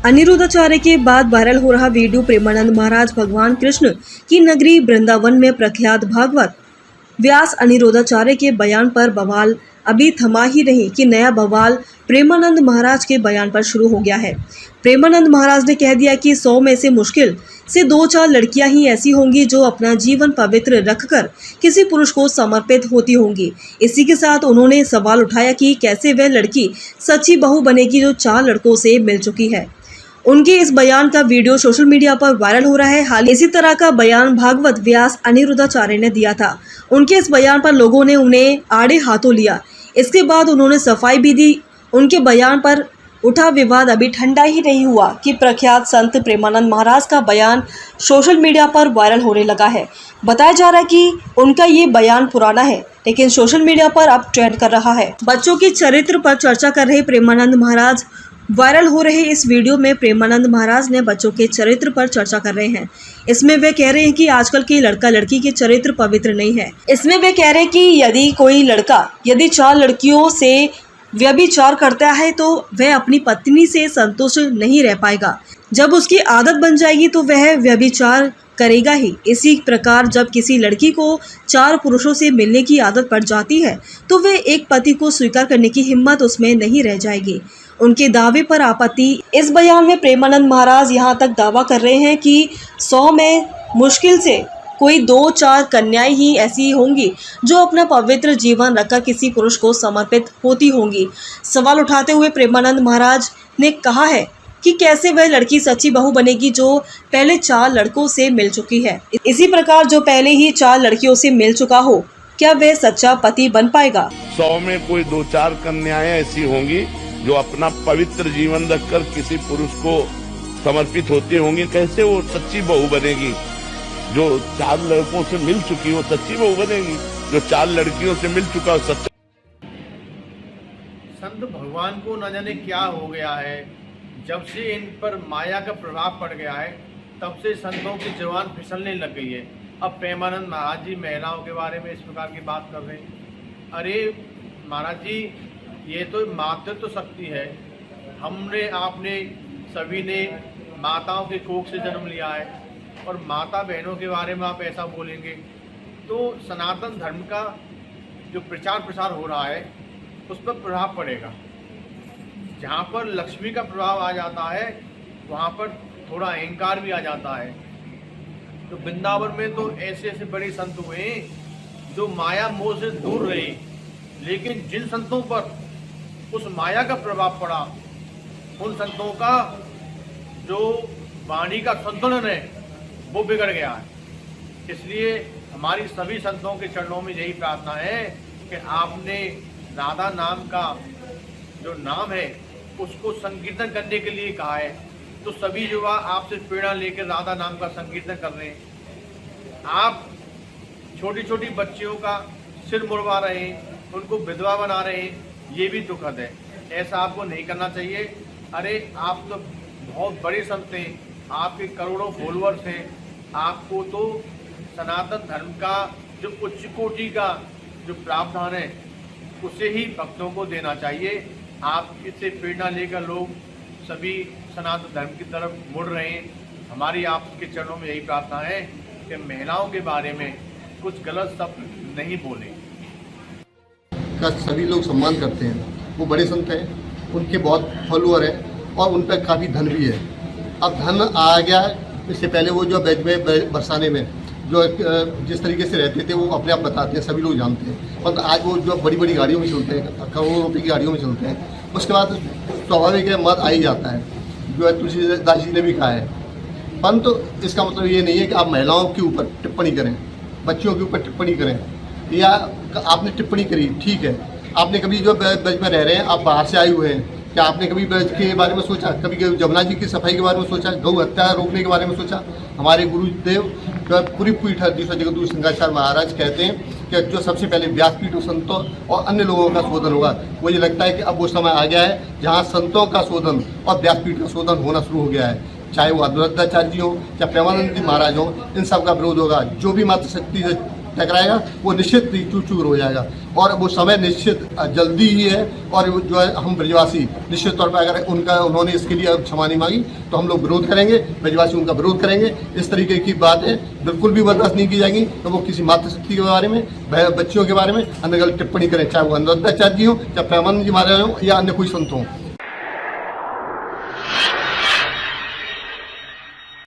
अनिरुद्धाचार्य के बाद वायरल हो रहा वीडियो प्रेमानंद महाराज भगवान कृष्ण की नगरी वृंदावन में प्रख्यात भागवत व्यास अनिरुद्धाचार्य के बयान पर बवाल अभी थमा ही नहीं कि नया बवाल प्रेमानंद महाराज के बयान पर शुरू हो गया है। प्रेमानंद महाराज ने कह दिया कि 100 में से मुश्किल से 2-4 लड़कियां ही ऐसी होंगी जो अपना जीवन पवित्र रखकर किसी पुरुष को समर्पित होती होंगी। इसी के साथ उन्होंने सवाल उठाया कि कैसे वह लड़की सच्ची बहू बनेगी जो 4 लड़कों से मिल चुकी है। उनके इस बयान का वीडियो सोशल मीडिया पर वायरल हो रहा है। हाल इसी तरह का बयान भागवत व्यास अनिरुद्धाचार्य ने दिया था। उनके इस बयान पर लोगों ने उन्हें आड़े हाथों लिया। इसके बाद उन्होंने सफाई भी दी। उनके बयान पर उठा विवाद अभी ठंडा ही नहीं हुआ कि प्रख्यात संत प्रेमानंद महाराज का बयान सोशल मीडिया पर वायरल होने लगा है। बताया जा रहा है कि उनका ये बयान पुराना है, लेकिन सोशल मीडिया पर अब ट्रेंड कर रहा है। बच्चों के चरित्र पर चर्चा कर रहे प्रेमानंद महाराज वायरल हो रहे इस वीडियो में प्रेमानंद महाराज ने बच्चों के चरित्र पर चर्चा कर रहे हैं। इसमें वे कह रहे हैं कि आजकल के लड़का लड़की के चरित्र पवित्र नहीं है। इसमें वे कह रहे हैं कि यदि कोई लड़का 4 लड़कियों से व्यभिचार करता है तो वह अपनी पत्नी से संतुष्ट नहीं रह पाएगा। जब उसकी आदत बन जाएगी तो वह व्यभिचार करेगा ही। इसी प्रकार जब किसी लड़की को 4 पुरुषों से मिलने की आदत पड़ जाती है तो वह एक पति को स्वीकार करने की हिम्मत उसमें नहीं रह जाएगी। उनके दावे पर आपत्ति। इस बयान में प्रेमानंद महाराज यहां तक दावा कर रहे हैं कि 100 में मुश्किल से कोई 2-4 कन्याएं ही ऐसी होंगी जो अपना पवित्र जीवन रखकर किसी पुरुष को समर्पित होती होंगी। सवाल उठाते हुए प्रेमानंद महाराज ने कहा है कि कैसे वह लड़की सच्ची बहू बनेगी जो पहले 4 लड़कों से मिल चुकी है। इसी प्रकार जो पहले ही 4 लड़कियों से मिल चुका हो, क्या वह सच्चा पति बन पाएगा? 100 में कोई 2-4 कन्याएं ऐसी होंगी जो अपना पवित्र जीवन रखकर किसी पुरुष को समर्पित होती होंगी। कैसे वो सच्ची बहू बनेगी? जो 4 लड़कों से मिल चुकी वो सच्ची बहू बनेगी? जो 4 लड़कियों से मिल चुका वो सच्चा। संत भगवान को न जाने क्या हो गया है, जब से इन पर माया का प्रभाव पड़ गया है तब से संतों की जवान फिसलने लग गई है। अब प्रेमानंद महाराज जी महिलाओं के बारे में इस प्रकार की बात कर रहे हैं। अरे महाराज जी, ये तो मातृत्व शक्ति है। हमने आपने सभी ने माताओं के कोख से जन्म लिया है और माता बहनों के बारे में आप ऐसा बोलेंगे तो सनातन धर्म का जो प्रचार प्रसार हो रहा है उस पर प्रभाव पड़ेगा। जहाँ पर लक्ष्मी का प्रभाव आ जाता है वहाँ पर थोड़ा अहंकार भी आ जाता है। तो वृंदावन में तो ऐसे ऐसे बड़े संत हुए जो माया मोह से दूर रहे, लेकिन जिन संतों पर उस माया का प्रभाव पड़ा उन संतों का जो वाणी का संतुलन है वो बिगड़ गया है। इसलिए हमारी सभी संतों के चरणों में यही प्रार्थना है कि आपने राधा नाम का जो नाम है उसको संकीर्तन करने के लिए कहा है, तो सभी युवा आपसे प्रेरणा लेकर राधा नाम का संकीर्तन कर रहे हैं। आप छोटी छोटी बच्चियों का सिर मुड़वा रहे हैं, उनको विधवा बना रहे हैं, ये भी दुखद है। ऐसा आपको नहीं करना चाहिए। अरे आप तो बहुत बड़े संत हैं, आपके करोड़ों फॉलोअर्स हैं, आपको तो सनातन धर्म का जो उच्च कोटि का जो प्रावधान है उसे ही भक्तों को देना चाहिए। आप इससे प्रेरणा लेकर लोग सभी सनातन धर्म की तरफ मुड़ रहे हैं। हमारी आपके चरणों में यही प्रार्थना है कि महिलाओं के बारे में कुछ गलत शब्द नहीं बोलें। का सभी लोग सम्मान करते हैं। वो बड़े संत हैं, उनके बहुत फॉलोअर हैं और उन पर काफ़ी धन भी है। अब धन आ गया, इससे पहले वो जो बैज में बरसाने में जो जिस तरीके से रहते थे वो अपने आप बताते हैं, सभी लोग जानते हैं। पर आज वो जो बड़ी बड़ी गाड़ियों में चलते हैं, करोड़ों रुपये की गाड़ियों में चलते हैं, उसके बाद स्वाभाविक है मत आ ही जाता है, जो है तुलसीदास जी ने भी कहा है। परंतु इसका मतलब ये नहीं है कि आप महिलाओं के ऊपर टिप्पणी करें, बच्चियों के ऊपर टिप्पणी करें। या आपने टिप्पणी करी, ठीक है, आपने कभी जो ब्रज में रह रहे हैं, आप बाहर से आए हुए हैं, क्या आपने कभी ब्रज के बारे में सोचा? कभी जमुना जी की सफाई के बारे में सोचा? गौ हत्या रोकने के बारे में सोचा? हमारे गुरुदेव पूरी पीठ जगदगुरु शंकराचार्य महाराज कहते हैं कि जो सबसे पहले व्यासपीठ संतों और अन्य लोगों का शोधन होगा। मुझे लगता है कि अब वो समय आ गया है जहाँ संतों का शोधन और व्यासपीठ का शोधन होना शुरू हो गया है। चाहे वो अनिरुद्धाचार्य जी हो, चाहे प्रेमानंद जी महाराज हो, इन सब का विरोध होगा। जो भी मातृशक्ति से टकराएगा वो निश्चित ही चूर हो जाएगा। और वो समय निश्चित जल्दी ही है। और वो जो है हम ब्रजवासी निश्चित तौर पर अगर उन्होंने इसके लिए क्षमा नहीं मांगी तो हम लोग विरोध करेंगे, ब्रजवासी उनका विरोध करेंगे। इस तरीके की बातें बिल्कुल भी बर्दाश्त नहीं की जाएगी। तो वो किसी मातृशक्ति के बारे में, बच्चियों के बारे में अनगल टिप्पणी करें, चाहे वो अनुराधाचार्य जी हो, चाहे प्रेमानंद जी महाराज हो या अन्य कोई संत हों।